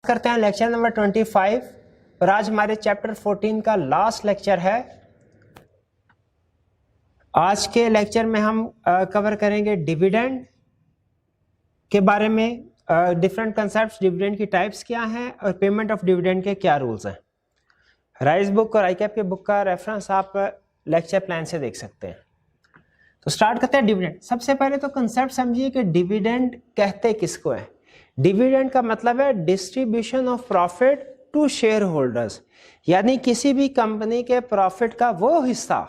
करते हैं lecture number 25 और आज हमारे चैप्टर 14 का लास्ट लेक्चर है। आज के लेक्चर में हम कवर करेंगे डिविडेंड के बारे में, डिफरेंट कंसेप्ट्स, डिविडेंड की टाइप्स क्या हैं और पेमेंट ऑफ डिविडेंड के क्या रूल्स हैं। राइज बुक और आईकैप के बुक का रेफरेंस आप लेक्चर प्लान से देख सकते हैं। तो स्टार्ट करते हैं डिविडेंड। सबसे पहले तो कंसेप्ट समझिए कि डिविडेंड कहते किसको है। डिविडेंड का मतलब है distribution of profit to shareholders, यानी किसी भी कंपनी के प्रॉफिट का वो हिस्सा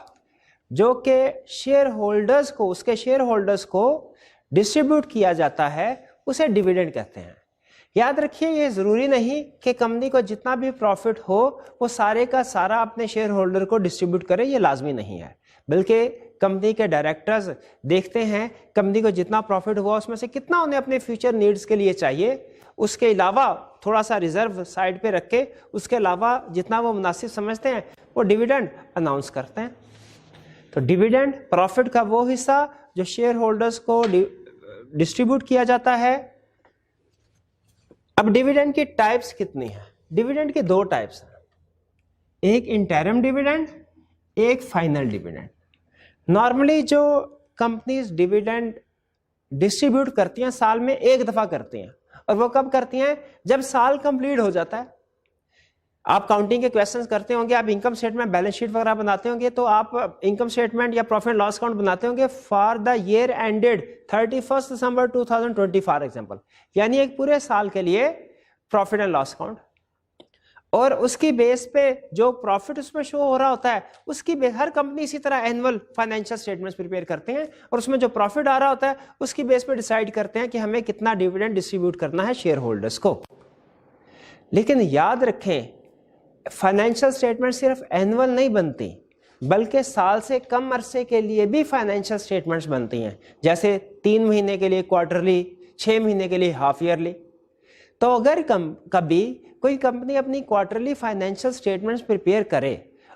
जो कि शेयर होल्डर्स को, उसके शेयर होल्डर्स को डिस्ट्रीब्यूट किया जाता है, उसे डिविडेंड कहते हैं। याद रखिए, ये जरूरी नहीं कि कंपनी को जितना भी प्रॉफिट हो वो सारे का सारा अपने शेयर होल्डर को डिस्ट्रीब्यूट करे, ये लाजमी नहीं है। बल्कि कंपनी के डायरेक्टर्स देखते हैं कंपनी को जितना प्रॉफिट हुआ उसमें से कितना उन्हें अपने फ्यूचर नीड्स के लिए चाहिए, उसके अलावा थोड़ा सा रिजर्व साइड पे रख के उसके अलावा जितना वो मुनासिब समझते हैं वो डिविडेंड अनाउंस करते हैं। तो डिविडेंड प्रॉफिट का वो हिस्सा जो शेयर होल्डर्स को डिस्ट्रीब्यूट किया जाता है। अब डिविडेंड की टाइप्स कितनी है? डिविडेंड की दो टाइप्स हैं, एक इंटरिम डिविडेंड, एक फाइनल डिविडेंड। नॉर्मली जो कंपनीज डिविडेंड डिस्ट्रीब्यूट करती हैं साल में एक दफा करती हैं, और वो कब करती हैं? जब साल कंप्लीट हो जाता है। आप काउंटिंग के क्वेश्चंस करते होंगे, आप इनकम स्टेटमेंट, बैलेंस शीट वगैरह बनाते होंगे, तो आप इनकम स्टेटमेंट या प्रॉफिट एंड लॉस अकाउंट बनाते होंगे for the year ended 31 December 2020 for example, यानी एक पूरे साल के लिए प्रॉफिट एंड लॉस अकाउंट। और उसकी बेस पे जो प्रॉफिट उसमें शो हो रहा होता है, उसकी बेस हर कंपनी इसी तरह एनुअल फाइनेंशियल स्टेटमेंट्स प्रिपेयर करते हैं, और उसमें जो प्रॉफिट आ रहा होता है उसकी बेस पे डिसाइड करते हैं कि हमें कितना डिविडेंड डिस्ट्रीब्यूट करना है शेयर होल्डर्स को। लेकिन याद रखें, फाइनेंशियल स्टेटमेंट सिर्फ एनुअल नहीं बनती, बल्कि साल से कम अरसे के लिए भी फाइनेंशियल स्टेटमेंट्स बनती हैं, जैसे 3 महीने के लिए क्वार्टरली, 6 महीने के लिए हाफ ईयरली। तो अगर कभी कोई कंपनी अपनी क्वार्टरली फाइनेंशियल स्टेटमेंट्स प्रिपेयर करे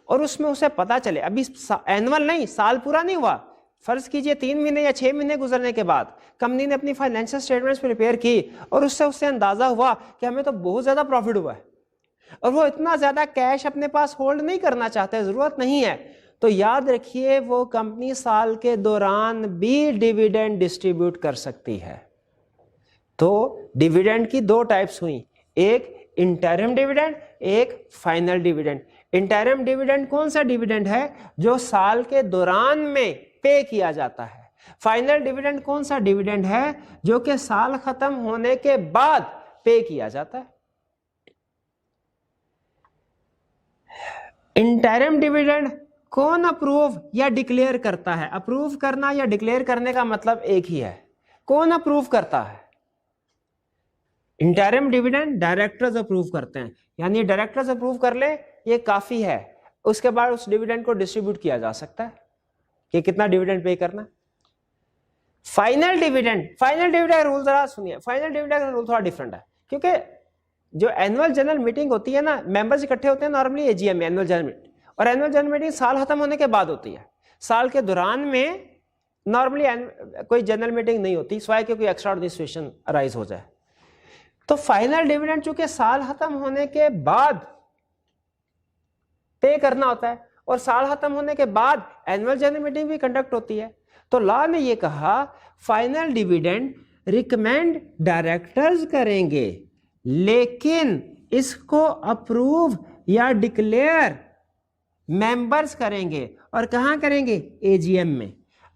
और उसमें उसे पता चले, अभी एनुअल नहीं, साल पूरा नहीं हुआ, फर्ज कीजिए 3 महीने या 6 महीने गुजरने के बाद कंपनी ने अपनी फाइनेंशियल स्टेटमेंट्स प्रिपेयर की और उससे अंदाजा हुआ कि हमें तो बहुत ज्यादा प्रॉफिट हुआ है और वो इतना ज्यादा कैश अपने पास होल्ड नहीं करना चाहते, जरूरत नहीं है, तो याद रखिए वो कंपनी साल के दौरान भी डिविडेंड डिस्ट्रीब्यूट कर सकती है। तो डिविडेंड की दो टाइप्स हुई, एक इंटरिम डिविडेंड, एक फाइनल डिविडेंड। इंटरिम डिविडेंड कौन सा डिविडेंड है? जो साल के दौरान में पे किया जाता है। फाइनल डिविडेंड कौन सा डिविडेंड है? जो कि साल खत्म होने के बाद पे किया जाता है। इंटरिम डिविडेंड कौन अप्रूव या डिक्लेयर करता है? अप्रूव करना या डिक्लेयर करने का मतलब एक ही है। कौन अप्रूव करता है? इंटरिम डिविडेंड डायरेक्टर्स अप्रूव करते हैं, यानी डायरेक्टर्स अप्रूव कर ले ये काफी है, उसके बाद उस डिविडेंड को डिस्ट्रीब्यूट किया जा सकता है कि कितना डिविडेंड पे करना है। फाइनल डिविडेंड रूल जरा सुनिए। फाइनल डिविडेंड का रूल थोड़ा डिफरेंट है, क्योंकि जो एनुअल जनरल मीटिंग होती है ना, मेंबर्स इकट्ठे होते हैं नॉर्मली एजीएम में, एनुअल जनरल मीटिंग, और एनुअल जनरल मीटिंग साल खत्म होने के बाद होती है। साल के दौरान में नॉर्मली कोई जनरल मीटिंग नहीं होती, सिवाय कि कोई एक्स्ट्राऑर्डिनरी सिचुएशन अराइज हो जाए। तो फाइनल डिविडेंड चूंकि साल खत्म होने के बाद पे करना होता है और साल खत्म होने के बाद एनुअल जनरल मीटिंग भी कंडक्ट होती है, तो लॉ ने ये कहा फाइनल डिविडेंड रिकमेंड डायरेक्टर्स करेंगे, लेकिन इसको अप्रूव या डिक्लेयर मेंबर्स करेंगे। और कहां करेंगे? एजीएम में।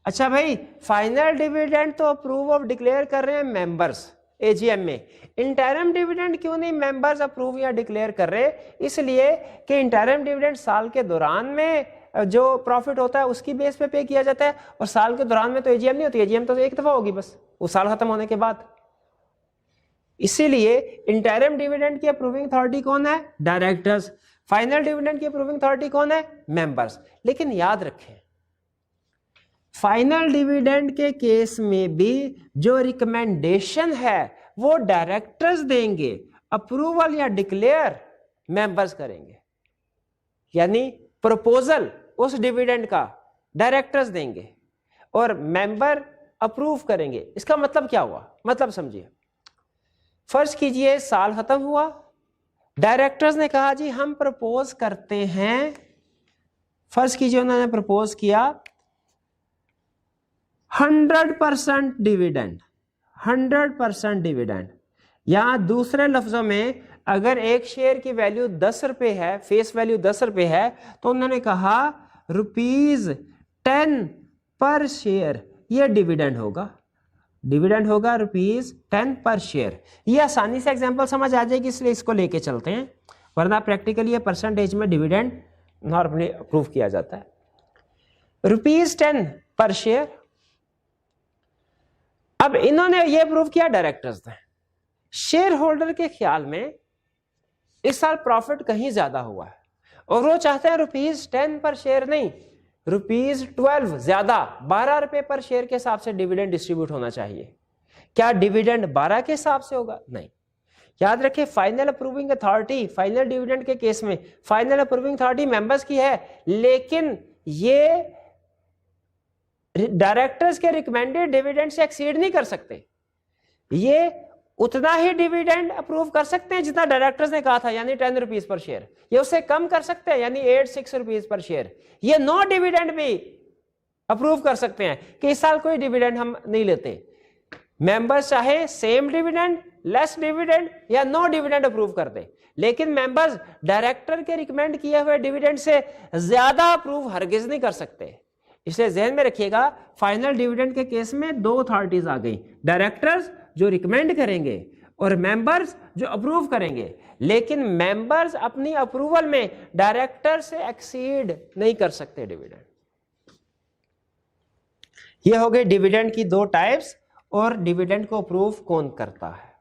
अच्छा भाई, फाइनल डिविडेंड तो अप्रूव और डिक्लेयर कर रहे हैं मेंबर्स एजीएम में, इंटरिम डिविडेंड क्यों नहीं मेंबर्स अप्रूव या डिक्लेयर कर रहे? इसलिए कि इंटरिम डिविडेंड साल के दौरान में जो प्रॉफिट होता है उसकी बेस पे किया जाता है, और साल के दौरान में तो एजीएम नहीं होती, एजीएम तो एक दफा होगी बस, वो साल खत्म होने के बाद। इसीलिए इंटरिम डिविडेंड की अप्रूविंग अथॉरिटी कौन है? डायरेक्टर्स। फाइनल डिविडेंड की अप्रूविंग अथॉरिटी कौन है? मेंबर्स। लेकिन याद रखें, फाइनल डिविडेंड के केस में भी जो रिकमेंडेशन है वो डायरेक्टर्स देंगे, अप्रूवल या डिक्लेयर मेंबर्स करेंगे, यानी प्रपोजल उस डिविडेंड का डायरेक्टर्स देंगे और मेंबर अप्रूव करेंगे। इसका मतलब क्या हुआ? मतलब समझिए, फर्ज कीजिए साल खत्म हुआ डायरेक्टर्स ने कहा जी हम प्रपोज करते हैं, फर्स्ट कीजिए उन्होंने प्रपोज किया 100% डिविडेंड, 100% डिविडेंड। यहां दूसरे लफ्जों में अगर एक शेयर की वैल्यू 10 रुपए है, फेस वैल्यू 10 रुपए है, तो उन्होंने कहा ₹10 पर शेयर ये डिविडेंड होगा, डिविडेंड होगा ₹10 पर शेयर। ये आसानी से एग्जांपल समझ आ जाएगी, इसलिए इसको लेके चलते हैं, वरना प्रैक्टिकली ये परसेंटेज में डिविडेंड नॉर्मली अप्रूव किया जाता है। ₹10 पर शेयर। अब इन्होंने ये अप्रूव किया डायरेक्टर्स ने, शेयर होल्डर के ख्याल में इस साल प्रॉफिट कहीं ज्यादा हुआ है और वो चाहते हैं ₹10 पर शेयर नहीं, ₹12 ज्यादा, 12 रुपए पर शेयर के हिसाब से डिविडेंड डिस्ट्रीब्यूट होना चाहिए। क्या डिविडेंड 12 के हिसाब से होगा? नहीं। याद रखें final approving authority, final dividend के केस में फाइनल अप्रूविंग अथॉरिटी मेंबर्स की है, लेकिन ये डायरेक्टर्स के रिकमेंडेड डिविडेंड से एक्सीड नहीं कर सकते। ये उतना ही डिविडेंड अप्रूव कर सकते हैं जितना डायरेक्टर्स ने कहा था, यानी ₹10 पर शेयर। ये उससे कम कर सकते हैं, यानी ₹86 पर शेयर। ये नो डिविडेंड भी अप्रूव कर सकते हैं कि इस साल कोई डिविडेंड हम नहीं लेते। मेंबर्स चाहे सेम डिविडेंड, लेस डिविडेंड या नो डिविडेंड अप्रूव कर दे, लेकिन मेंबर्स डायरेक्टर के रिकमेंड किए हुए डिविडेंड से ज्यादा अप्रूव हरगिज नहीं कर सकते। इसलिए ध्यान में रखिएगा, फाइनल डिविडेंड के केस में दो अथॉरिटीज आ गई, डायरेक्टर्स जो रिकमेंड करेंगे और मेंबर्स जो अप्रूव करेंगे, लेकिन मेंबर्स अपनी अप्रूवल में डायरेक्टर से एक्सीड नहीं कर सकते डिविडेंड। ये हो गए डिविडेंड की दो टाइप्स और डिविडेंड को अप्रूव कौन करता है।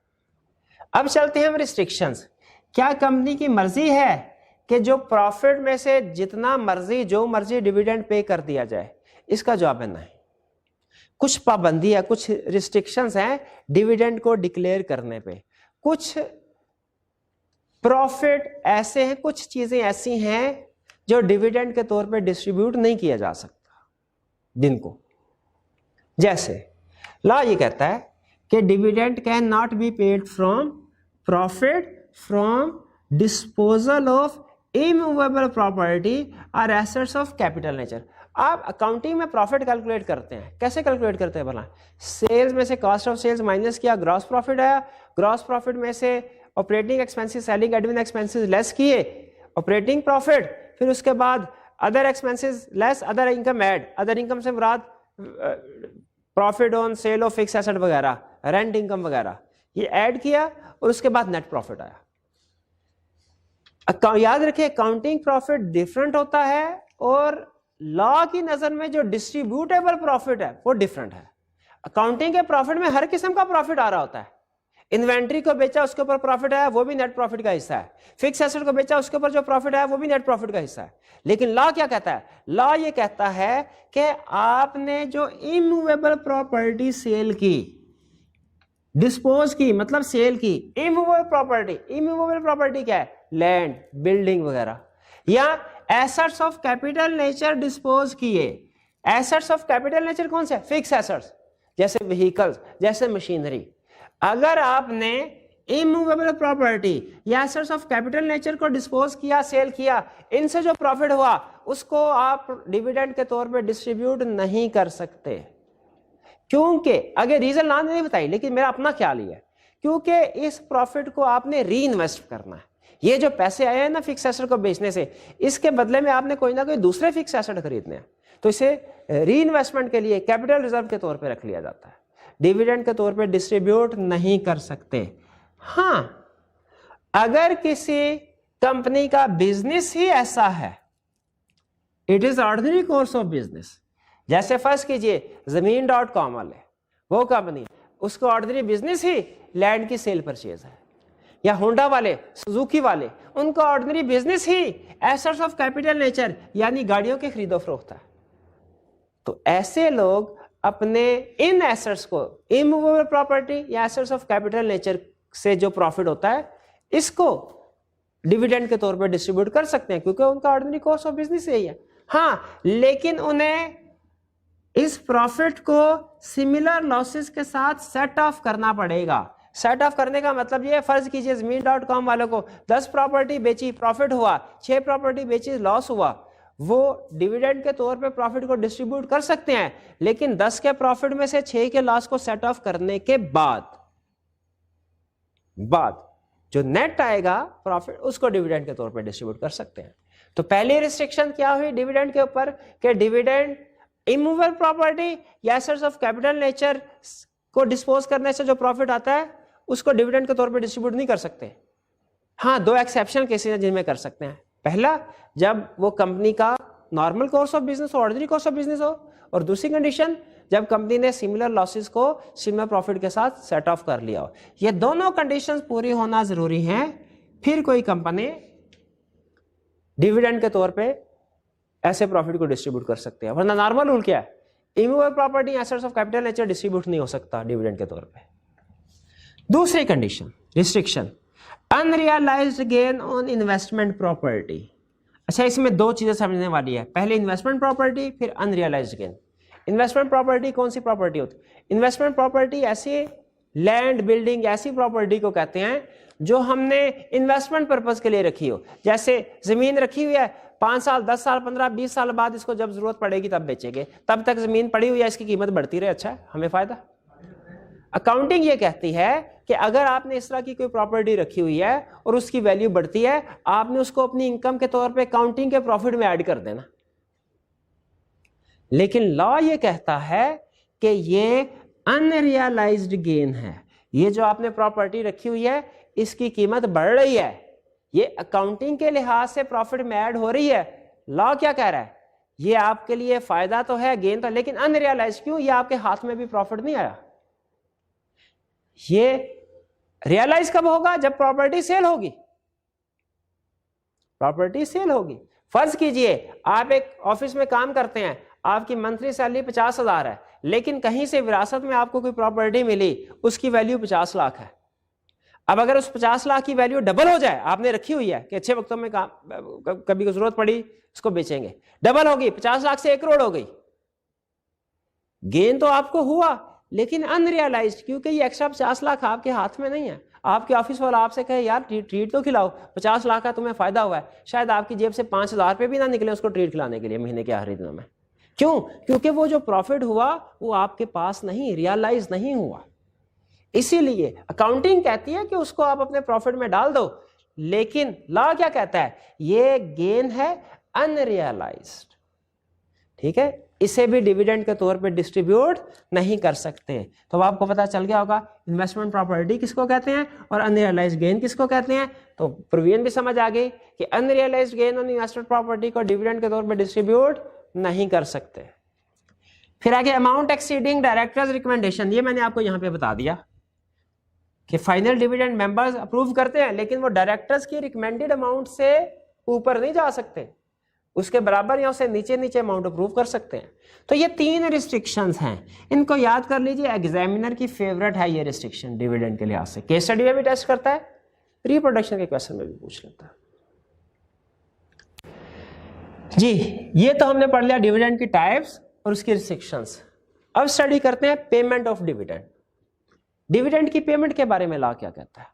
अब चलते हैं हम रिस्ट्रिक्शंस। क्या कंपनी की मर्जी है कि जो प्रॉफिट में से जितना मर्जी जो मर्जी डिविडेंड पे कर दिया जाए? इसका जवाब है नहीं। कुछ पाबंदी है, कुछ रिस्ट्रिक्शंस हैं डिविडेंड को डिक्लेयर करने पे। कुछ प्रॉफिट ऐसे हैं, कुछ चीजें ऐसी हैं जो डिविडेंड के तौर पे डिस्ट्रीब्यूट नहीं किया जा सकता दिन को। जैसे लॉ ये कहता है कि dividend can not be paid from profit from disposal of immovable property और एसेट्स ऑफ कैपिटल नेचर। आप अकाउंटिंग में प्रॉफिट कैलकुलेट करते हैं, कैसे कैलकुलेट करते हैं भला? सेल्स में से कॉस्ट ऑफ सेल्स माइनस किया, ग्रॉस प्रॉफिट आया, ग्रॉस प्रॉफिट में से operating expenses, selling admin expenses less किए, ऑपरेटिंग प्रॉफिट, फिर उसके बाद other expenses less other income add, other income से मुराद profit on sale of fixed asset वगैरह, रेंट इनकम वगैरह, ये ऐड किया और उसके बाद नेट प्रॉफिट आया। याद रखिए अकाउंटिंग प्रॉफिट डिफरेंट होता है और लॉ की नजर में जो डिस्ट्रीब्यूटेबल प्रॉफिट है वो डिफरेंट है। अकाउंटिंग के प्रॉफिट में हर किस्म का प्रॉफिट आ रहा होता है। इन्वेंट्री को बेचा उसके ऊपर प्रॉफिट आया, वो भी नेट प्रॉफिट का हिस्सा है। फिक्स एसेट को बेचा उसके ऊपर जो प्रॉफिट आया वो भी नेट प्रॉफिट का हिस्सा है। लेकिन लॉ क्या कहता है? लॉ ये कहता है कि आपने जो इमूवेबल प्रॉपर्टी सेल की, डिस्पोज की मतलब सेल की, इमूवेबल प्रॉपर्टी क्या है? लैंड, बिल्डिंग वगैरह, या assets of capital nature dispose किए। एसेट्स ऑफ कैपिटल नेचर कौन से? फिक्स एसेट्स, जैसे व्हीकल्स, जैसे मशीनरी। अगर आपने इमूवेबल प्रॉपर्टी या एसेट्स ऑफ कैपिटल नेचर को डिस्पोज किया, सेल किया, इनसे जो प्रॉफिट हुआ उसको आप डिविडेंड के तौर पे डिस्ट्रीब्यूट नहीं कर सकते। क्योंकि अगर रीजन ना नहीं बताई, लेकिन मेरा अपना ख्याल ही है, क्योंकि इस प्रॉफिट को आपने री इन्वेस्ट करना है। ये जो पैसे आए हैं ना फिक्स एसेट को बेचने से, इसके बदले में आपने कोई ना कोई दूसरे फिक्स एसेट खरीदने हैं, तो इसे री इन्वेस्टमेंट के लिए कैपिटल रिजर्व के तौर पे रख लिया जाता है। डिविडेंड के तौर पे डिस्ट्रीब्यूट नहीं कर सकते। हाँ, अगर किसी कंपनी का बिजनेस ही ऐसा है, it is ordinary course of business, जैसे फर्स्ट कीजिए Zameen.com वाले, वो कंपनी, उसको ऑर्डिनरी बिजनेस ही लैंड की सेल परचेज है, या होंडा वाले, सुजुकी वाले, उनका ordinary business he assets of capital nature यानी गाड़ियों के खरीदो फरोख्त है। तो ऐसे लोग अपने इन एसेट्स को, इमूवेबल प्रॉपर्टी या एसेट्स ऑफ कैपिटल नेचर से जो प्रॉफिट होता है, इसको डिविडेंड के तौर पर डिस्ट्रीब्यूट कर सकते हैं, क्योंकि उनका ऑर्डिनरी कोर्स ऑफ बिजनेस यही है। हाँ, लेकिन उन्हें इस प्रॉफिट को सिमिलर लॉसेस के साथ सेट ऑफ करना पड़ेगा। सेट ऑफ करने का मतलब ये, फर्ज कीजिए Zameen.com वालों को 10 प्रॉपर्टी बेची, प्रॉफिट हुआ, 6 प्रॉपर्टी बेची, लॉस हुआ, वो डिविडेंड के तौर पे प्रॉफिट को डिस्ट्रीब्यूट कर सकते हैं, लेकिन 10 के प्रॉफिट में से 6 के लॉस को सेट ऑफ करने के बाद जो नेट आएगा प्रॉफिट, उसको डिविडेंड के तौर पे डिस्ट्रीब्यूट कर सकते हैं। तो पहली रिस्ट्रिक्शन क्या हुई डिविडेंड के ऊपर, कि डिविडेंड इमूवेबल प्रॉपर्टी या एसेट्स ऑफ कैपिटल नेचर को डिस्पोज करने से जो प्रॉफिट आता है उसको डिविडेंड के तौर पे डिस्ट्रीब्यूट नहीं कर सकते। हाँ, 2 एक्सेप्शन केसेस हैं जिनमें कर सकते हैं। पहला, जब वो कंपनी का नॉर्मल कोर्स ऑफ बिजनेस हो, ऑर्डिनरी कोर्स ऑफ बिजनेस हो, और दूसरी कंडीशन जब कंपनी ने सिमिलर लॉसेस को सिमिलर प्रॉफिट के साथ सेट ऑफ कर लिया हो। ये दोनों कंडीशंस पूरी होना जरूरी हैं, फिर कोई कंपनी डिविडेंड के तौर पे ऐसे प्रॉफिट को डिस्ट्रीब्यूट कर सकते हैं, वरना नॉर्मल रूल क्या है, immovable property assets of capital nature distribute नहीं हो सकता डिविडेंड के तौर पे। दूसरी condition restriction, unrealised gain on investment property. अच्छा, इसमें 2 चीजें समझने वाली है, पहले इन्वेस्टमेंट प्रॉपर्टी, फिर अनरियलाइज्ड गेन। इन्वेस्टमेंट प्रॉपर्टी कौन सी प्रॉपर्टी होती है? इन्वेस्टमेंट प्रॉपर्टी ऐसी लैंड बिल्डिंग ऐसी प्रॉपर्टी को कहते हैं जो हमने इन्वेस्टमेंट पर्पस के लिए रखी हो। जैसे जमीन रखी हुई है, 5 साल 10 साल 15 20 साल बाद इसको जब जरूरत पड़ेगी तब बेचेंगे, तब तक जमीन पड़ी हुई है, इसकी कीमत बढ़ती रहे, अच्छा है, हमें फायदा। अकाउंटिंग ये कहती है कि अगर आपने इस तरह की कोई प्रॉपर्टी रखी हुई है और उसकी वैल्यू बढ़ती है, आपने उसको अपनी इनकम के तौर पे अकाउंटिंग के प्रॉफिट में ऐड कर देना। लेकिन लॉ ये कहता है कि ये अनरियलाइज्ड गेन है, ये जो आपने प्रॉपर्टी रखी हुई है इसकी कीमत बढ़ रही है, ये अकाउंटिंग के लिहाज से प्रॉफिट में ऐड हो रही है। लॉ क्या कह रहा है, ये आपके लिए फायदा तो है, गेन तो, लेकिन अनरियलाइज्ड क्यों? ये आपके हाथ में भी प्रॉफिट नहीं आया। ये रियलाइज कब होगा? जब प्रॉपर्टी सेल होगी। प्रॉपर्टी सेल होगी। फर्ज कीजिए आप एक ऑफिस में काम करते हैं, आपकी मंथली सैलरी 50,000 है, लेकिन कहीं से विरासत में आपको कोई प्रॉपर्टी मिली, उसकी वैल्यू 50 लाख है। अब अगर उस 50 लाख की वैल्यू डबल हो जाए, आपने रखी हुई है कि अच्छे वक्तों में कभी जरूरत पड़ी उसको बेचेंगे, डबल होगी, 50 लाख से 1 करोड़ हो गई, गेन तो आपको हुआ, लेकिन अनरियलाइज्ड, क्योंकि ये एक्स्ट्रा 50 लाख आपके हाथ में नहीं है। आपके ऑफिस वाला आपसे कहे यार ट्रीट तो खिलाओ, 50 लाख का तुम्हें फायदा हुआ है, शायद आपकी जेब से 5,000 रुपये भी ना निकले उसको ट्रीट खिलाने के लिए महीने के आखिरी दिनों में। क्यों? क्योंकि वो जो प्रॉफिट हुआ वो आपके पास नहीं, रियलाइज नहीं हुआ। इसीलिए अकाउंटिंग कहती है कि उसको आप अपने प्रॉफिट में डाल दो, लेकिन लॉ क्या कहता है, ये गेन है अनरियलाइज्ड, ठीक है, इसे भी डिविडेंड के तौर पे डिस्ट्रीब्यूट नहीं कर सकते। तो अब आपको पता चल गया होगा इन्वेस्टमेंट प्रॉपर्टी किसको कहते हैं और अनरियलाइज्ड गेन किसको कहते हैं। तो प्रोविजन भी समझ आ गई कि unrealised gain on investment property को डिविडेंड के तौर पे डिस्ट्रीब्यूट नहीं कर सकते। फिर आगे अमाउंट एक्सीडिंग डायरेक्टर्स रिकमेंडेशन, ये मैंने आपको यहां पे बता दिया कि फाइनल डिविडेंड मेंबर्स अप्रूव करते हैं, लेकिन वो डायरेक्टर्स की रिकमेंडेड अमाउंट से ऊपर नहीं जा सकते, उसके बराबर या उससे नीचे नीचे अमाउंट अप्रूव कर सकते हैं। तो ये 3 रिस्ट्रिक्शंस हैं, इनको याद कर लीजिए। एग्जामिनर की फेवरेट है ये रिस्ट्रिक्शन डिविडेंड के लिहाज से, केस स्टडी में भी टेस्ट करता है, रिप्रोडक्शन के क्वेश्चन में भी पूछ लेता है। जी, ये तो हमने पढ़ लिया डिविडेंड की टाइप्स और उसकी रिस्ट्रिक्शंस। अब स्टडी करते हैं पेमेंट ऑफ डिविडेंड। डिविडेंड की पेमेंट के बारे में लॉ क्या कहता है?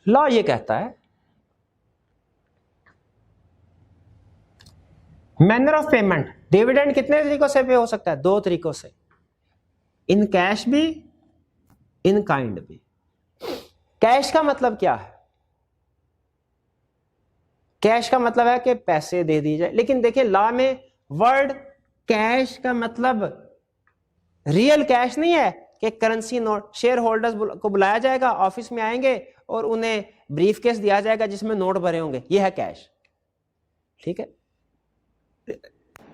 लॉ ये कहता है मैनर ऑफ पेमेंट, डिविडेंड कितने तरीकों से पे हो सकता है? 2 तरीकों से, इन कैश भी, इन काइंड भी। कैश का मतलब क्या है? कैश का मतलब है कि पैसे दे दिए जाए, लेकिन देखिए लॉ में वर्ड कैश का मतलब रियल कैश नहीं है कि करेंसी नोट। शेयर होल्डर्स को बुलाया जाएगा, ऑफिस में आएंगे और उन्हें ब्रीफ केस दिया जाएगा जिसमें नोट भरे होंगे, यह है कैश, ठीक है।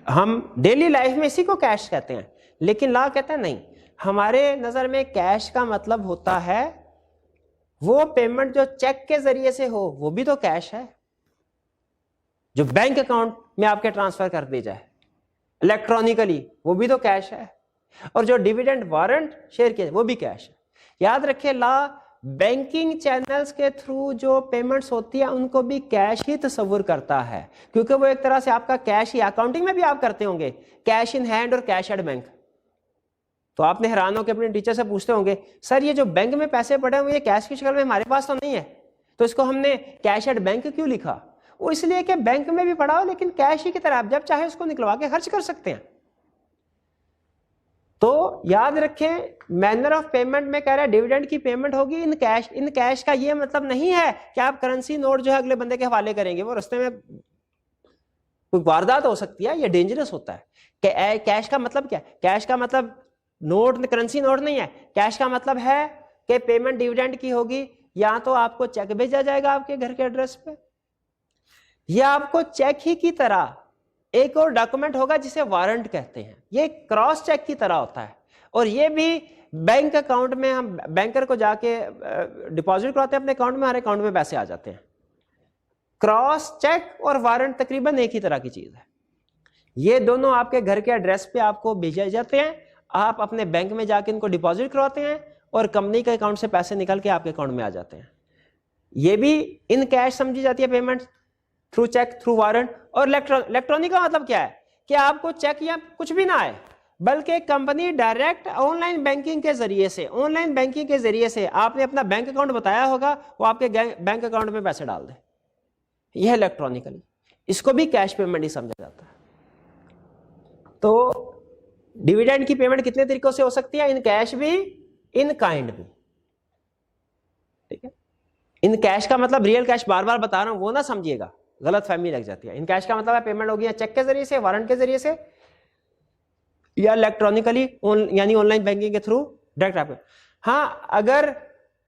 हम डेली लाइफ में इसी को कैश कहते हैं, लेकिन लॉ कहता है नहीं, हमारे नजर में कैश का मतलब होता है वो पेमेंट जो चेक के जरिए से हो, वो भी तो कैश है, जो बैंक अकाउंट में आपके ट्रांसफर कर दी जाए इलेक्ट्रॉनिकली, वो भी तो कैश है, और जो डिविडेंड वारंट शेयर किए वो भी कैश है। याद रखिए लॉ बैंकिंग चैनल्स के थ्रू जो पेमेंट्स होती है उनको भी कैश ही तस्वुर करता है, क्योंकि वो एक तरह से आपका कैश ही, अकाउंटिंग में भी आप करते होंगे कैश इन हैंड और कैश एट बैंक, तो आपने हैरान होकर अपने टीचर से पूछते होंगे, सर ये जो बैंक में पैसे पड़े हुए ये कैश की शक्ल में हमारे पास तो नहीं है, तो इसको हमने कैश एट बैंक क्यों लिखा? वो इसलिए कि बैंक में भी पड़ा हो लेकिन कैश ही की तरह आप जब चाहे उसको निकलवा के खर्च कर सकते हैं। तो याद रखें, मैनर ऑफ पेमेंट में कह रहा है डिविडेंड की पेमेंट होगी इन कैश। इन कैश का ये मतलब नहीं है कि आप करेंसी नोट जो है अगले बंदे के हवाले करेंगे, वो रास्ते में कोई वारदात हो सकती है, ये डेंजरस होता है। कैश का मतलब क्या है? कैश का मतलब नोट, करेंसी नोट नहीं है। कैश का मतलब है कि पेमेंट डिविडेंड की होगी, या तो आपको चेक भेजा जाएगा आपके घर के एड्रेस पे, या आपको चेक ही की तरह एक और डॉक्यूमेंट होगा जिसे वारंट कहते हैं। ये क्रॉस चेक की तरह होता है, और ये भी बैंक अकाउंट में हम बैंकर को जाके डिपॉजिट कराते हैं अपने अकाउंट में, हमारे अकाउंट में पैसे आ जाते हैं। क्रॉस चेक और वारंट तकरीबन एक ही तरह की चीज है। ये दोनों आपके घर के एड्रेस पे आपको भेजे जाते हैं, आप अपने बैंक में जाके इनको डिपॉजिट करवाते हैं और कंपनी के अकाउंट से पैसे निकल के आपके अकाउंट में आ जाते हैं। ये भी इन कैश समझी जाती है payment, through cheque, through warrant. और इलेक्ट्रॉनिक का मतलब क्या है कि आपको चेक या कुछ भी ना आए, बल्कि कंपनी डायरेक्ट ऑनलाइन बैंकिंग के जरिए से आपने अपना बैंक अकाउंट बताया होगा, वो आपके बैंक अकाउंट में पैसे डाल दे। यह इलेक्ट्रॉनिकली, इसको भी कैश पेमेंट ही समझा जाता है। तो डिविडेंड की पेमेंट कितने तरीकों से हो सकती है? इन कैश भी, इन काइंड भी। ठीक है, इन कैश का मतलब रियल कैश, बार बार बता रहा हूं, वो ना समझिएगा, गलत फहमी लग जाती है। इन कैश का मतलब है पेमेंट होगी या चेक के जरिए से, वारंट के जरिए से, या इलेक्ट्रॉनिकली यानी ऑनलाइन बैंकिंग के थ्रू डायरेक्ट आप। हाँ, अगर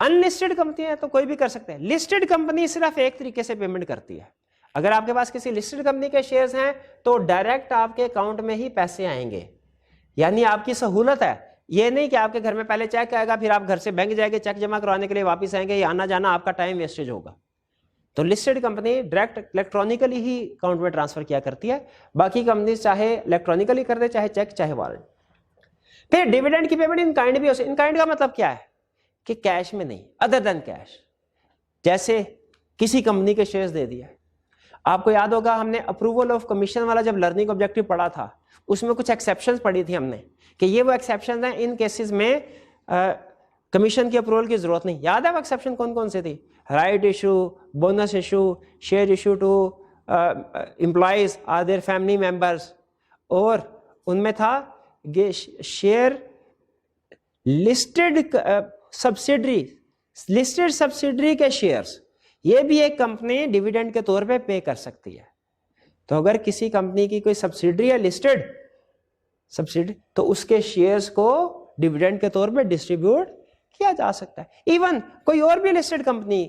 अनलिस्टेड कंपनी है तो कोई भी कर सकते हैं। लिस्टेड कंपनी सिर्फ एक तरीके से पेमेंट करती है। अगर आपके पास किसी लिस्टेड कंपनी के शेयर्स हैं तो डायरेक्ट आपके अकाउंट में ही पैसे आएंगे, यानी आपकी सहूलत है। ये नहीं कि आपके घर में पहले चेक आएगा, फिर आप घर से बैंक जाएंगे चेक जमा करवाने के लिए वापस आएंगे, या आना जाना आपका टाइम वेस्टेज होगा। तो लिस्टेड कंपनी डायरेक्ट इलेक्ट्रॉनिकली ही अकाउंट में ट्रांसफर किया करती है। बाकी कंपनी चाहे इलेक्ट्रॉनिकली कर दे, चाहे चेक, चाहे वारंट। फिर डिविडेंड की पेमेंट इन काइंड भी हो सकती है। इन काइंड का मतलब क्या है कि कैश में नहीं, अदर देन कैश। जैसे किसी कंपनी के शेयर्स दे दिया, आपको याद होगा हमने अप्रूवल ऑफ कमीशन वाला जब लर्निंग ऑब्जेक्टिव पढ़ा था, उसमें कुछ एक्सेप्शंस पढ़ी थी हमने कि ये वो एक्सेप्शंस हैं, इन केसेस में कमीशन की अप्रूवल की जरूरत नहीं। याद है वो एक्सेप्शन कौन कौन से थी? Right issue, bonus issue, share issue to employees or their family members, और उनमें था शेयर लिस्टेड सब्सिडरी के शेयर्स, ये भी एक कंपनी डिविडेंड के तौर पे कर सकती है। तो अगर किसी कंपनी की कोई सब्सिडरी है लिस्टेड सब्सिडी, तो उसके शेयर्स को डिविडेंड के तौर पे डिस्ट्रीब्यूट किया जा सकता है। इवन कोई और भी लिस्टेड कंपनी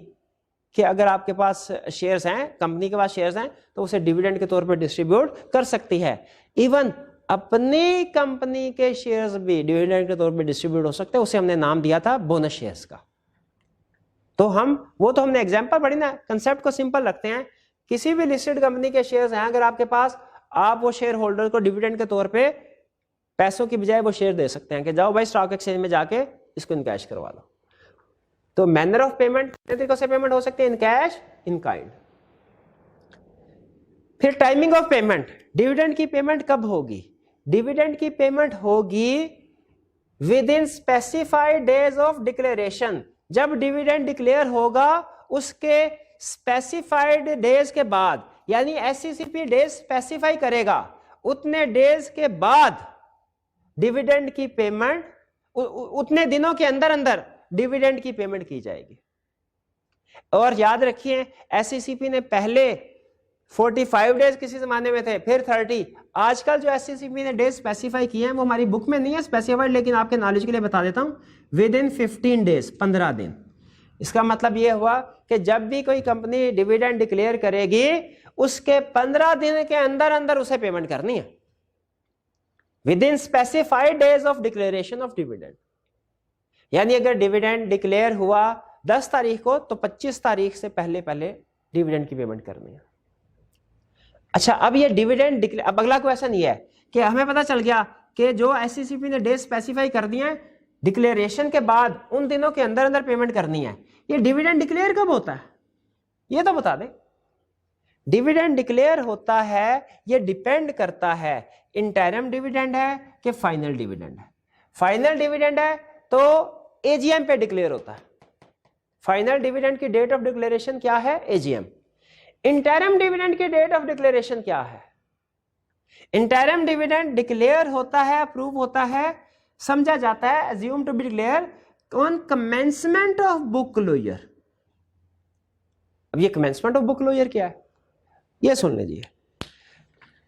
के अगर आपके पास शेयर्स हैं, कंपनी के पास शेयर्स हैं, तो उसे डिविडेंड के तौर पे डिस्ट्रीब्यूट कर सकती है। इवन अपनी कंपनी के शेयर्स भी डिविडेंड के तौर पे डिस्ट्रीब्यूट हो सकते हैं। उसे हमने नाम दिया था बोनस शेयर्स का। तो हमने एग्जांपल पढ़ी ना, कंसेप्ट को सिंपल रखते हैं। किसी भी लिस्टेड कंपनी के शेयर्स हैं अगर आपके पास, आप वो शेयर होल्डर को डिविडेंड के तौर पे पैसों की बजाय वो शेयर दे सकते हैं कि जाओ भाई स्टॉक एक्सचेंज में जाके इसको इनकैश करवा लो। तो मैनर ऑफ पेमेंट तरीकों से पेमेंट हो सकती है, इन कैश, इन काइंड। फिर टाइमिंग ऑफ पेमेंट, डिविडेंड की पेमेंट कब होगी? डिविडेंड की पेमेंट होगी with in specified days of declaration. जब डिविडेंड डिक्लेयर होगा उसके स्पेसिफाइड डेज के बाद, यानी एससीसीपी डेज स्पेसिफाई करेगा, उतने डेज के बाद डिविडेंड की पेमेंट, उतने दिनों के अंदर अंदर डिविडेंड की पेमेंट की जाएगी। और याद रखिए एससीसीपी ने पहले 45 डेज किसी जमाने में थे, फिर 30। आजकल जो एससीसीपी ने डेज स्पेसिफाई किए हैं वो हमारी बुक में नहीं है स्पेसिफाइड, लेकिन आपके नॉलेज के लिए बता देता हूं, विद इन 15 डेज, 15 दिन। इसका मतलब यह हुआ कि जब भी कोई कंपनी डिविडेंड डिक्लेयर करेगी उसके 15 दिन के अंदर अंदर उसे पेमेंट करनी है, with in specified days of declaration of dividend. यानी अगर डिविडेंड डिक्लेयर हुआ 10 तारीख को, तो 25 तारीख से पहले पहले डिविडेंड की पेमेंट करनी है। अच्छा, अब ये डिविडेंड डिक्लेयर, अब अगला क्वेश्चन ये है कि हमें पता चल गया कि जो एससीसीपी ने डेट स्पेसिफाई कर दिए हैं, डिक्लेरेशन के बाद उन दिनों के अंदर अंदर पेमेंट करनी है। ये डिविडेंड डिक्लेयर कब होता है ये तो बता दे। डिविडेंड डिक्लेयर होता है, ये डिपेंड करता है इंटरिम डिविडेंड है कि फाइनल डिविडेंड है। फाइनल डिविडेंड है तो एजीएम पे डिक्लेयर होता है। फाइनल डिविडेंड की डेट ऑफ डिक्लेरेशन क्या है? एजीएम। इंटरिम डिविडेंड की डेट ऑफ डिक्लेरेशन क्या है? इंटरिम डिविडेंड डिक्लेयर होता है, अप्रूव होता है, समझा जाता है, assume to be declare on commencement of book closure. अब ये कमेंसमेंट ऑफ बुक क्लोजर क्या है, ये सुन लीजिए।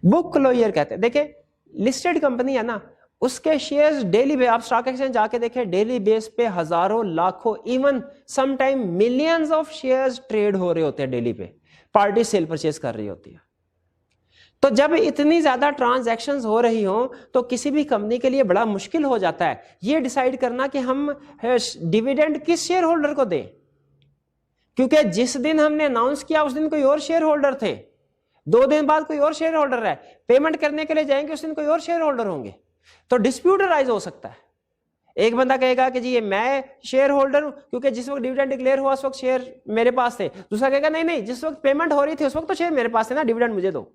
बुक क्लोजर कहते हैं, देखिए लिस्टेड कंपनी है ना, उसके शेयर्स डेली बेस, आप स्टॉक एक्सचेंज जाके देखें, डेली बेस पे हजारों, लाखों, even some time millions of shares trade हो रहे होते हैं डेली पे, पार्टी सेल परचेज कर रही होती है। तो जब इतनी ज्यादा ट्रांजैक्शंस हो रही हो तो किसी भी कंपनी के लिए बड़ा मुश्किल हो जाता है ये डिसाइड करना कि हम डिविडेंड किस शेयर होल्डर को दें, क्योंकि जिस दिन हमने अनाउंस किया उस दिन कोई और शेयर होल्डर थे, 2 दिन बाद कोई और शेयर होल्डर है, पेमेंट करने के लिए जाएंगे उस दिन कोई और शेयर होल्डर होंगे, तो डिस्प्यूट राइज हो सकता है। एक बंदा कहेगा कि जी ये मैं शेयर होल्डर हूं क्योंकि जिस वक्त डिविडेंड डिक्लेयर हुआ उस वक्त शेयर मेरे पास थे, दूसरा कहेगा नहीं नहीं जिस वक्त पेमेंट हो रही थी उस वक्त तो शेयर मेरे पास थे ना, डिविडेंड मुझे दो।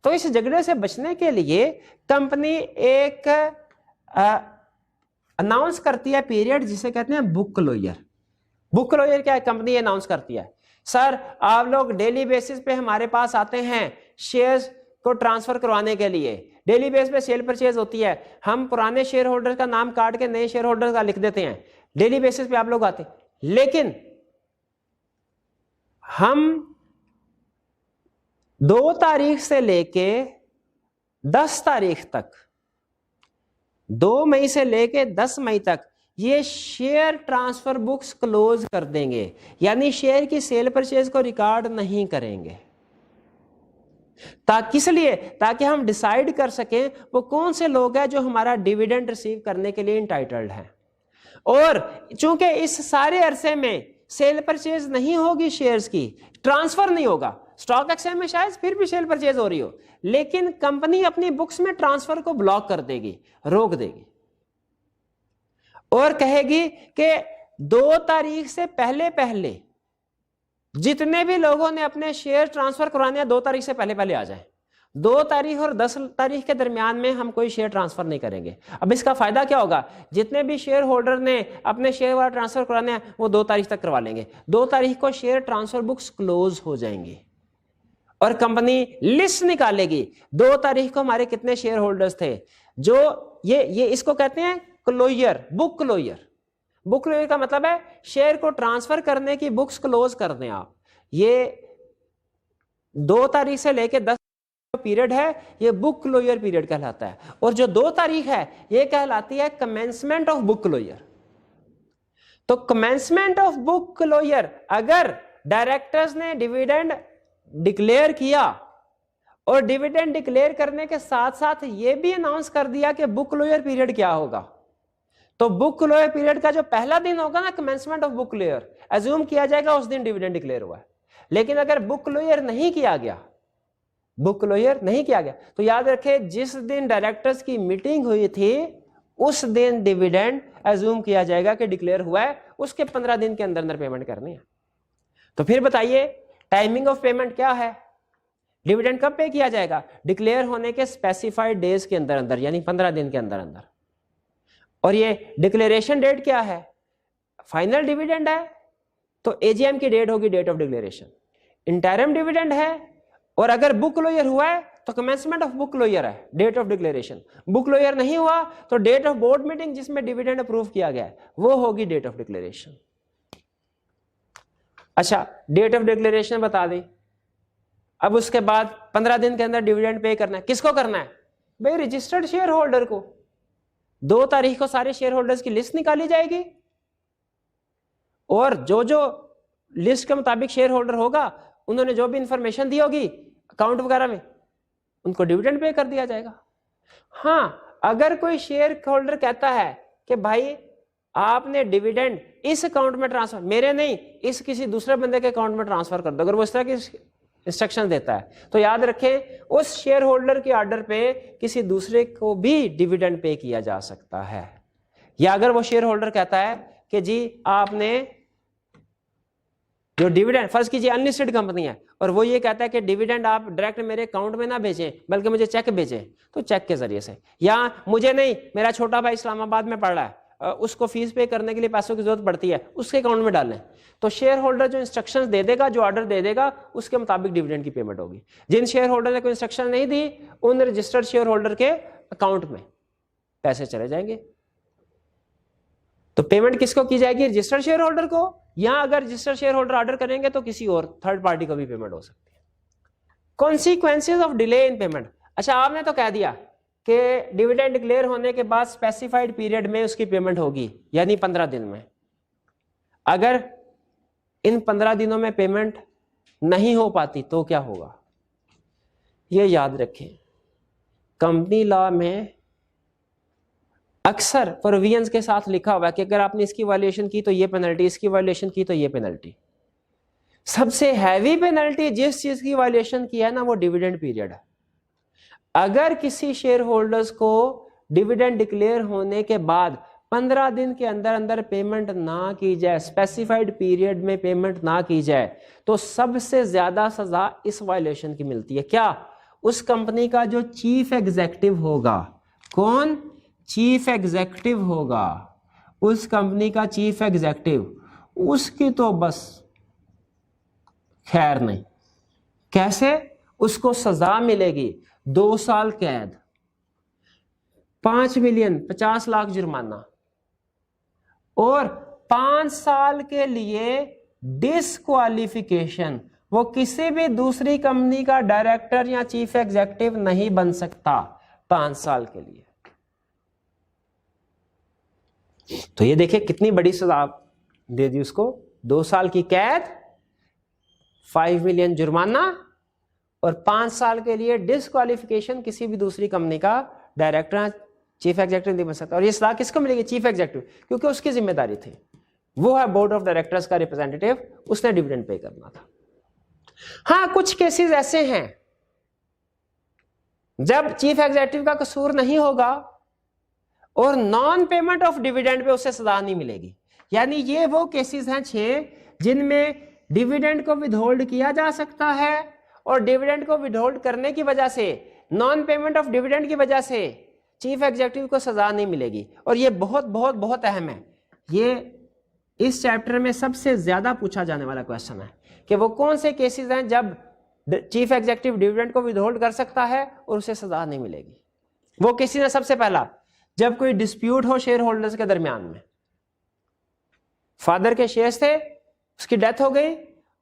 तो इस झगड़े से बचने के लिए कंपनी एक अनाउंस करती है पीरियड जिसे कहते हैं बुक क्लोजर। बुक क्लोजर क्या है? कंपनी अनाउंस करती है सर आप लोग डेली बेसिस पे हमारे पास आते हैं शेयर्स को ट्रांसफर करवाने के लिए, डेली बेस पे सेल परचेज होती है, हम पुराने शेयर होल्डर का नाम काट के नए शेयर होल्डर का लिख देते हैं, डेली बेसिस पे आप लोग आते हैं, लेकिन हम 2 तारीख से लेके 10 तारीख तक, 2 मई से लेके 10 मई तक ये शेयर ट्रांसफर बुक्स क्लोज कर देंगे, यानी शेयर की सेल परचेज को रिकॉर्ड नहीं करेंगे। ताकि किस लिए? ताकि हम डिसाइड कर सकें वो कौन से लोग हैं जो हमारा डिविडेंड रिसीव करने के लिए इंटाइटल्ड हैं। और चूंकि इस सारे अरसे में सेल परचेज नहीं होगी, शेयर्स की ट्रांसफर नहीं होगा, स्टॉक एक्सचेंज में शायद फिर भी सेल परचेज हो रही हो, लेकिन कंपनी अपनी बुक्स में ट्रांसफर को ब्लॉक कर देगी, रोक देगी और कहेगी कि 2 तारीख से पहले पहले जितने भी लोगों ने अपने शेयर ट्रांसफर करवाने हैं 2 तारीख से पहले पहले आ जाएं। 2 तारीख और 10 तारीख के दरमियान में हम कोई शेयर ट्रांसफर नहीं करेंगे। अब इसका फायदा क्या होगा? जितने भी शेयर होल्डर ने अपने शेयर वाला ट्रांसफर कराने हैं वो 2 तारीख तक करवा लेंगे। 2 तारीख को शेयर ट्रांसफर बुक्स क्लोज हो जाएंगी और कंपनी लिस्ट निकालेगी 2 तारीख को हमारे कितने शेयर होल्डर्स थे। जो ये इसको कहते हैं closure, book closure. Book closure का मतलब है शेयर को ट्रांसफर करने की बुक्स क्लोज कर दें आप। ये 2 तारीख से लेके 10 पीरियड है, ये बुक क्लोजर पीरियड कहलाता है। और जो 2 तारीख है ये कहलाती है कमेंसमेंट ऑफ बुक क्लोजर। तो कमेंसमेंट ऑफ बुक क्लोजर, अगर डायरेक्टर्स ने डिविडेंड डिक्लेयर किया और डिविडेंड डिक्लेयर करने के साथ साथ ये भी अनाउंस कर दिया कि बुक क्लोजर पीरियड क्या होगा, तो बुक क्लोजर पीरियड का जो पहला दिन होगा ना, commencement of book closure, assume किया जाएगा उस दिन डिविडेंड डिक्लेयर हुआ है। लेकिन अगर बुक क्लोजर नहीं किया गया, बुक क्लोजर नहीं किया गया, तो याद रखें जिस दिन डायरेक्टर्स की मीटिंग हुई थी उस दिन डिविडेंड अज्यूम किया जाएगा कि डिक्लेयर हुआ है, उसके 15 दिन के अंदर अंदर पेमेंट करनी है। तो फिर बताइए टाइमिंग ऑफ पेमेंट क्या है? डिविडेंड कब पे किया जाएगा? डिक्लेयर होने के स्पेसिफाइड डेज के अंदर अंदर, यानी 15 दिन के अंदर अंदर। और ये डिक्लेरेशन डेट क्या है? फाइनल डिविडेंड है तो एजीएम की डेट होगी date of declaration. Interim dividend है और अगर बुक क्लोजर हुआ है तो कमेंसमेंट ऑफ बुक क्लोजर है, date of declaration. Book closure नहीं हुआ तो डेट ऑफ बोर्ड मीटिंग जिसमें डिविडेंड अप्रूव किया गया है वो होगी डेट ऑफ डिक्लेरेशन। अच्छा, डेट ऑफ डिक्लेरेशन बता दी। अब उसके बाद 15 दिन के अंदर डिविडेंड पे करना है। किसको करना है भाई? रजिस्टर्ड शेयर होल्डर को। 2 तारीख को सारे शेयर होल्डर्स की लिस्ट निकाली जाएगी और जो जो लिस्ट के मुताबिक शेयर होल्डर होगा उन्होंने जो भी इंफॉर्मेशन दी होगी अकाउंट वगैरह में, उनको डिविडेंड पे कर दिया जाएगा। हाँ, अगर कोई शेयर होल्डर कहता है कि भाई आपने डिविडेंड इस अकाउंट में ट्रांसफर, मेरे नहीं इस किसी दूसरे बंदे के अकाउंट में ट्रांसफर कर दो, अगर वो इस तरह की इंस्ट्रक्शन देता है तो याद रखें उस शेयर होल्डर के ऑर्डर पे किसी दूसरे को भी डिविडेंड पे किया जा सकता है। या अगर वो शेयर होल्डर कहता है कि जी आपने जो डिविडेंड, फर्ज कीजिए अनलिस्टेड कंपनी है और वो ये कहता है कि डिविडेंड आप डायरेक्ट मेरे अकाउंट में ना भेजें बल्कि मुझे चेक भेजें, तो चेक के जरिए से, या मुझे नहीं, मेरा छोटा भाई इस्लामाबाद में पढ़ रहा है, उसको फीस पे करने के लिए पैसों की जरूरत पड़ती है, उसके अकाउंट में डालें, तो शेयर होल्डर जो इंस्ट्रक्शंस दे देगा, जो ऑर्डर दे देगा, उसके मुताबिक डिविडेंड की पेमेंट होगी। जिन शेयर होल्डर ने कोई इंस्ट्रक्शन नहीं दी उन रजिस्टर्ड शेयर होल्डर के अकाउंट में पैसे चले जाएंगे। तो पेमेंट किसको की जाएगी? रजिस्टर्ड शेयर होल्डर को, या अगर रजिस्टर्ड शेयर होल्डर ऑर्डर करेंगे तो किसी और थर्ड पार्टी को भी पेमेंट हो सकती है। Consequences of delay in payment. अच्छा, आपने तो कह दिया कि डिविडेंड डिक्लेयर होने के बाद स्पेसिफाइड पीरियड में उसकी पेमेंट होगी, यानी 15 दिन में। अगर इन 15 दिनों में पेमेंट नहीं हो पाती तो क्या होगा? ये याद रखें, कंपनी लॉ में अक्सर प्रोविजंस के साथ लिखा हुआ है कि अगर आपने इसकी वायलेशन की तो ये पेनल्टी, इसकी वायलेशन की तो ये पेनल्टी। सबसे हैवी पेनल्टी जिस चीज की वायलेशन की है ना, वो डिविडेंड पीरियड है। अगर किसी शेयर होल्डर्स को डिविडेंड डिक्लेयर होने के बाद 15 दिन के अंदर अंदर पेमेंट ना की जाए, स्पेसिफाइड पीरियड में पेमेंट ना की जाए, तो सबसे ज्यादा सजा इस वायलेशन की मिलती है। क्या? उस कंपनी का जो चीफ एग्जीक्यूटिव होगा, कौन? चीफ एग्जीक्यूटिव होगा, उस कंपनी का चीफ एग्जीक्यूटिव, उसकी तो बस खैर नहीं। कैसे? उसको सजा मिलेगी 2 साल कैद, 5 मिलियन 50 लाख जुर्माना और 5 साल के लिए डिस्क्वालिफिकेशन। वो किसी भी दूसरी कंपनी का डायरेक्टर या चीफ एग्जीक्यूटिव नहीं बन सकता 5 साल के लिए। तो ये देखिए कितनी बड़ी सजा दे दी उसको, 2 साल की कैद, 5 मिलियन जुर्माना और 5 साल के लिए डिस्क्वालिफिकेशन, किसी भी दूसरी कंपनी का डायरेक्टर चीफ एग्जीक्यूटिव नहीं बन सकता। और ये सलाह किसको मिलेगी? चीफ एग्जीक्यूटिव, क्योंकि उसकी जिम्मेदारी थी, वो है बोर्ड ऑफ डायरेक्टर्स का रिप्रेजेंटेटिव, उसने डिविडेंड पे करना था। हाँ, कुछ केसेस ऐसे हैं जब चीफ एग्जीक्यूटिव का कसूर नहीं होगा और non payment of dividend pay उसे सजा नहीं मिलेगी। यानी ये वो केसेस हैं 6 जिनमें डिविडेंड को विदहोल्ड किया जा सकता है और डिविडेंड को विदहोल्ड करने की वजह से, नॉन पेमेंट ऑफ डिविडेंड की वजह से चीफ एग्जीक्यूटिव को सजा नहीं मिलेगी। और ये बहुत बहुत बहुत अहम है, ये इस चैप्टर में सबसे ज्यादा पूछा जाने वाला क्वेश्चन है कि वो कौन से केसेस हैं जब चीफ एग्जीक्यूटिव डिविडेंड को विदहोल्ड कर सकता है और उसे सजा नहीं मिलेगी। वो केसेस है, सबसे पहला, जब कोई डिस्प्यूट हो शेयर होल्डर्स के दरमियान में। फादर के शेयर्स थे, उसकी डेथ हो गई,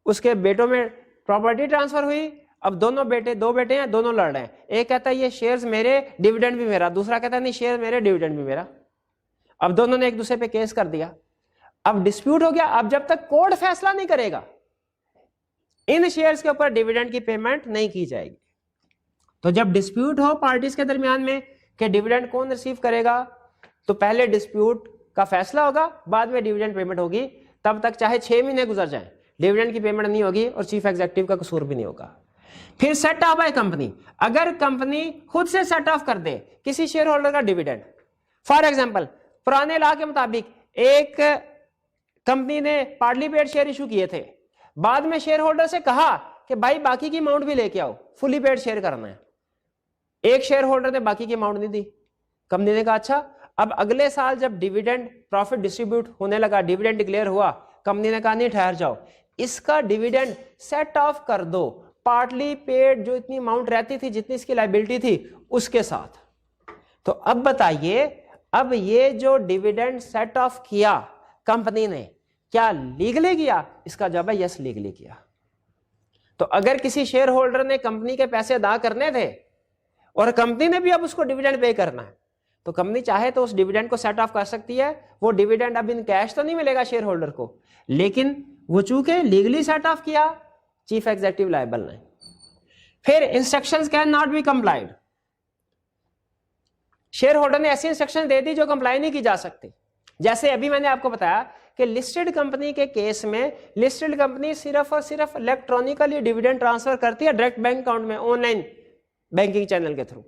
उसके बेटों में प्रॉपर्टी ट्रांसफर हुई, अब दोनों बेटे, 2 बेटे हैं, दोनों लड़ रहे हैं। एक कहता है ये शेयर्स मेरे, डिविडेंड भी मेरा, दूसरा कहता है नहीं शेयर मेरे, डिविडेंड भी मेरा। अब दोनों ने एक दूसरे पे केस कर दिया, अब डिस्प्यूट हो गया। अब जब तक कोर्ट फैसला नहीं करेगा इन शेयर्स के ऊपर डिविडेंड की पेमेंट नहीं की जाएगी। तो जब डिस्प्यूट हो पार्टीज के दरमियान में कि डिविडेंड कौन रिसीव करेगा, तो पहले डिस्प्यूट का फैसला होगा, बाद में डिविडेंड पेमेंट होगी। तब तक चाहे 6 महीने गुजर जाएं, डिविडेंड की पेमेंट नहीं होगी और चीफ एग्जीक्यूटिव का कसूर भी नहीं होगा। फिर सेट ऑफ बाय कंपनी, अगर कंपनी खुद से सेट ऑफ कर दे किसी शेयर होल्डर का डिविडेंड। फॉर एग्जांपल, पुराने लॉ के मुताबिक एक कंपनी ने पार्टली पेड शेयर इशू किए थे, बाद में शेयर होल्डर से कहा कि भाई बाकी की अमाउंट भी लेके आओ, फुली पेड शेयर करना है। एक शेयर होल्डर ने बाकी की अमाउंट नहीं दी, कंपनी ने कहा अच्छा। अब अगले साल जब डिविडेंड प्रॉफिट डिस्ट्रीब्यूट होने लगा, डिविडेंड डिक्लेयर हुआ, कंपनी ने कहा नहीं ठहर जाओ, इसका डिविडेंड सेट ऑफ कर दो पार्टली पेड जो इतनी अमाउंट रहती थी, जितनी इसकी लायबिलिटी थी उसके साथ। तो अब बताइए, अब ये जो डिविडेंड सेट ऑफ किया कंपनी ने, क्या लीगली किया? इसका जवाब है यस, लीगली किया। तो अगर किसी शेयर होल्डर ने कंपनी के पैसे अदा करने थे और कंपनी ने भी अब उसको डिविडेंड पे करना है, तो कंपनी चाहे तो उस डिविडेंड को सेट ऑफ कर सकती है। वो डिविडेंड अब इन कैश तो नहीं मिलेगा शेयर होल्डर को, लेकिन वो चूंकि लीगली सेट ऑफ किया, चीफ एग्जीक्यूटिव लायबल नहीं। फिर instructions can not be complied, share holder ने ऐसी इंस्ट्रक्शन दे दी जो कंप्लाई नहीं की जा सकती। जैसे अभी मैंने आपको बताया कि लिस्टेड कंपनी के केस में लिस्टेड कंपनी सिर्फ और सिर्फ इलेक्ट्रॉनिकली डिविडेंड ट्रांसफर करती है डायरेक्ट बैंक अकाउंट में, ऑनलाइन बैंकिंग चैनल के थ्रू।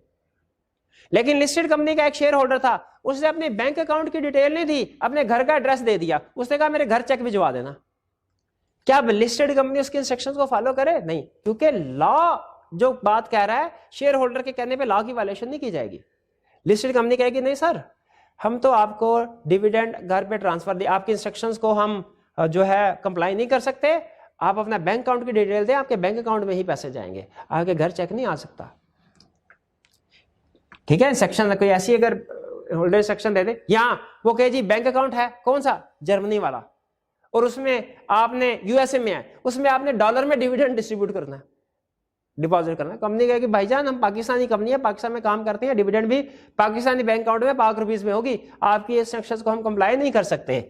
लेकिन लिस्टेड कंपनी का एक शेयर होल्डर था, उसने अपने बैंक अकाउंट की डिटेल नहीं दी, अपने घर का एड्रेस दे दिया, उसने कहा मेरे घर चेक भिजवा देना। क्या लिस्टेड कंपनी उसके इंस्ट्रक्शंस को फॉलो करे? नहीं, क्योंकि लॉ जो बात कह रहा है शेयर होल्डर के कहने पे लॉ की वायलेशन नहीं की जाएगी। लिस्टेड कंपनी कहेगी नहीं सर, हम तो आपको डिविडेंड घर पे ट्रांसफर दे, आपके इंस्ट्रक्शंस को हम जो है कंप्लाई नहीं कर सकते, आप अपना बैंक अकाउंट की डिटेल दें, आपके बैंक अकाउंट में ही पैसे जाएंगे, आपके घर चेक नहीं आ सकता। ठीक है, सेक्शन कोई ऐसी अगर होल्डर सेक्शन दे दे, यहां वो कहे जी बैंक अकाउंट है कौन सा, जर्मनी वाला, और उसमें आपने यूएसए में है, उसमें आपने डॉलर में डिविडेंड डिस्ट्रीब्यूट करना है, डिपॉजिट करना है। कंपनी कहे कि भाईजान हम पाकिस्तानी कंपनी है, पाकिस्तान में काम करते हैं, डिविडेंड भी पाकिस्तानी बैंक अकाउंट में पाक रुपीज में होगी, आपकी इंस्ट्रक्शंस को हम कंप्लाई नहीं कर सकते।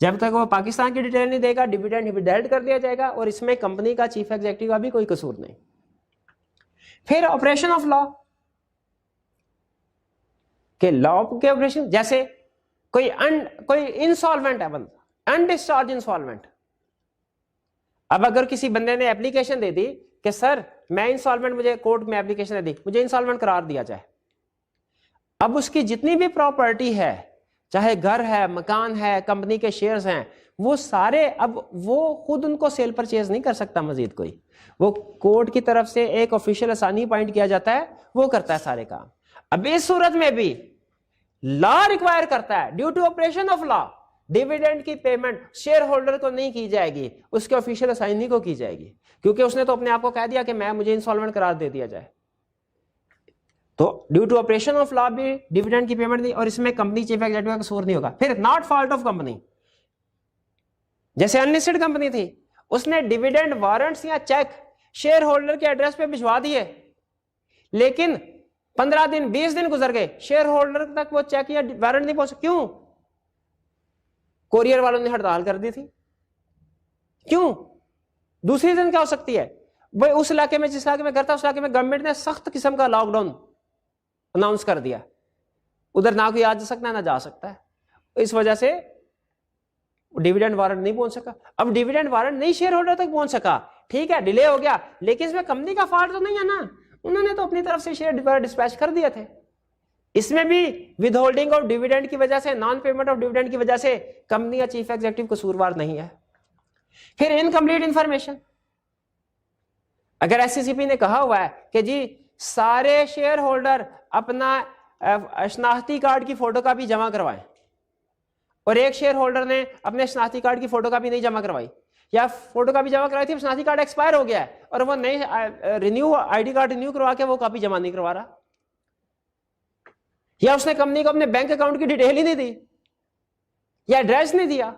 जब तक वो पाकिस्तान की डिटेल नहीं देगा डिविडेंड विथहेल्ड कर दिया जाएगा, और इसमें कंपनी का चीफ एग्जीक्यूटिव का भी कोई कसूर नहीं। फिर ऑपरेशन ऑफ लॉ के लॉ के ऑपरेशन, जैसे कोई इंसॉल्वेंट है बंदा, अनडिस्चार्ज इंसॉल्वेंट। अब अगर किसी बंदे ने एप्लीकेशन दे दी कि सर मैं इंसॉल्वेंट, मुझे कोर्ट में एप्लीकेशन दे दी, मुझे इंसॉल्वेंट करार दिया जाए, अब उसकी जितनी भी प्रॉपर्टी है, चाहे घर है, मकान है, कंपनी के शेयर्स हैं, वो सारे, अब वो खुद उनको सेल परचेज नहीं कर सकता मजीद कोई, वो कोर्ट की तरफ से एक ऑफिशियल असानी पॉइंट किया जाता है, वो करता है सारे काम। अब इस सूरत में भी लॉ रिक्वायर करता है, due to operation of law, dividend की पेमेंट शेयर होल्डर को नहीं की जाएगी, उसके ऑफिशियल असाइनी को की जाएगी, क्योंकि उसने तो अपने आप को कह दिया कि मुझे इंसॉल्वेंट करार दे दिया जाए। तो due to operation of law भी डिविडेंड की पेमेंट दी, और इसमें कंपनी चीफ एग्जीक्यूटिव का कसूर नहीं होगा। फिर नॉट फॉल्ट ऑफ कंपनी, जैसे अनलिस्टेड कंपनी थी, उसने डिविडेंड वारंट्स या चेक शेयर होल्डर के एड्रेस पे भिजवा दिए, लेकिन 15 दिन 20 दिन गुजर गए, शेयर होल्डर तक वो चेक या वारंट नहीं पहुंचे। क्यों? कोरियर वालों ने हड़ताल कर दी थी। क्यों? दूसरी रीजन क्या हो सकती है? भाई उस इलाके में, जिस इलाके में करता, उस इलाके में गवर्नमेंट ने सख्त किस्म का लॉकडाउन अनाउंस कर दिया, उधर ना कोई आ सकता है ना जा सकता है, इस वजह से डिविडेंड वारंट नहीं पहुंच सका। अब डिविडेंड वारंट नहीं शेयर होल्डर तक पहुंच सका, ठीक है डिले हो गया, लेकिन इसमें कंपनी का फॉल्ट तो नहीं है ना, उन्होंने तो अपनी तरफ से शेयर डिस्पैच कर दिए थे। इसमें भी विद होल्डिंग ऑफ डिविडेंड की वजह से, नॉन पेमेंट ऑफ डिविडेंड की वजह से कंपनी या चीफ एग्जीक्यूटिव कसूरवार नहीं है। फिर इनकम्प्लीट इंफॉर्मेशन, अगर एससीसीपी ने कहा हुआ है कि जी सारे शेयर होल्डर अपना शनाख्ती कार्ड की फोटोकॉपी जमा करवाएं, और एक शेयर होल्डर ने अपने शनाख्ती कार्ड की फोटोकॉपी नहीं जमा करवाई, या फोटोकॉपी जमा कराई थी, शनाख्ती कार्ड एक्सपायर हो गया है और वो नई रिन्यू आईडी कार्ड रिन्यू करवा के वो कॉपी जमा नहीं करवा रहा, या उसने कंपनी को अपने बैंक अकाउंट की डिटेल ही नहीं दी या एड्रेस नहीं दिया,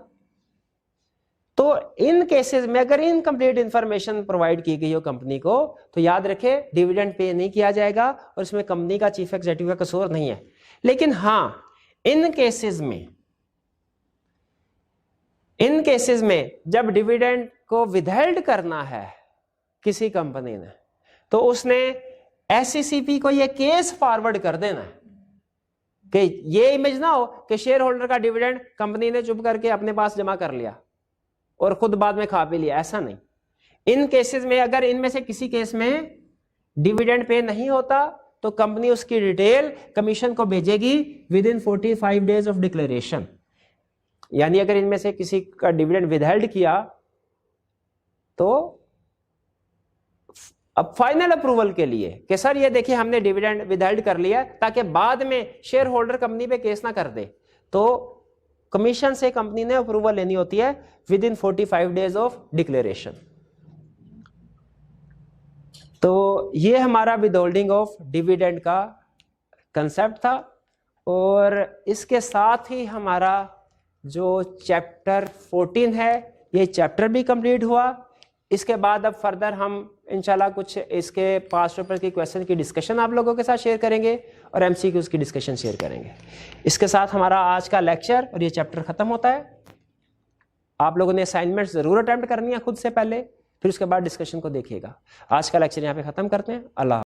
तो इन केसेस में अगर इनकम्प्लीट इंफॉर्मेशन प्रोवाइड की गई हो कंपनी को, तो याद रखे डिविडेंड पे नहीं किया जाएगा, और इसमें कंपनी का चीफ एग्जीक्यूटिव का कसूर नहीं है। लेकिन हां, इन केसेस में जब डिविडेंड को विदहेल्ड करना है किसी कंपनी ने, तो उसने एससीसीपी को यह केस फॉरवर्ड कर देना है कि ये इमेज ना हो कि शेयर होल्डर का डिविडेंड कंपनी ने चुप करके अपने पास जमा कर लिया और खुद बाद में खा पी लिया, ऐसा नहीं। इन केसेस में अगर इनमें से किसी केस में डिविडेंड पे नहीं होता, तो कंपनी उसकी डिटेल कमीशन को भेजेगी with in 45 days of declaration. यानी अगर इनमें से किसी का डिविडेंड विदहेल्ड किया, तो अब फाइनल अप्रूवल के लिए कि सर ये देखिए हमने डिविडेंड विदहेल्ड कर लिया, ताकि बाद में शेयर होल्डर कंपनी पे केस ना कर दे, तो कमीशन से कंपनी ने अप्रूवल लेनी होती है with in 45 days of declaration. तो ये हमारा विदहोल्डिंग ऑफ डिविडेंड का कंसेप्ट था, और इसके साथ ही हमारा जो चैप्टर 14 है, ये चैप्टर भी कंप्लीट हुआ। इसके बाद अब फर्दर हम इंशाल्लाह कुछ इसके पास्ट पेपर की क्वेश्चन की डिस्कशन आप लोगों के साथ शेयर करेंगे, और एमसीक्यूज की डिस्कशन शेयर करेंगे। इसके साथ हमारा आज का लेक्चर और ये चैप्टर खत्म होता है। आप लोगों ने असाइनमेंट जरूर अटेम्प्ट करनी है खुद से पहले, फिर उसके बाद डिस्कशन को देखिएगा। आज का लेक्चर यहाँ पे खत्म करते हैं। अल्लाह।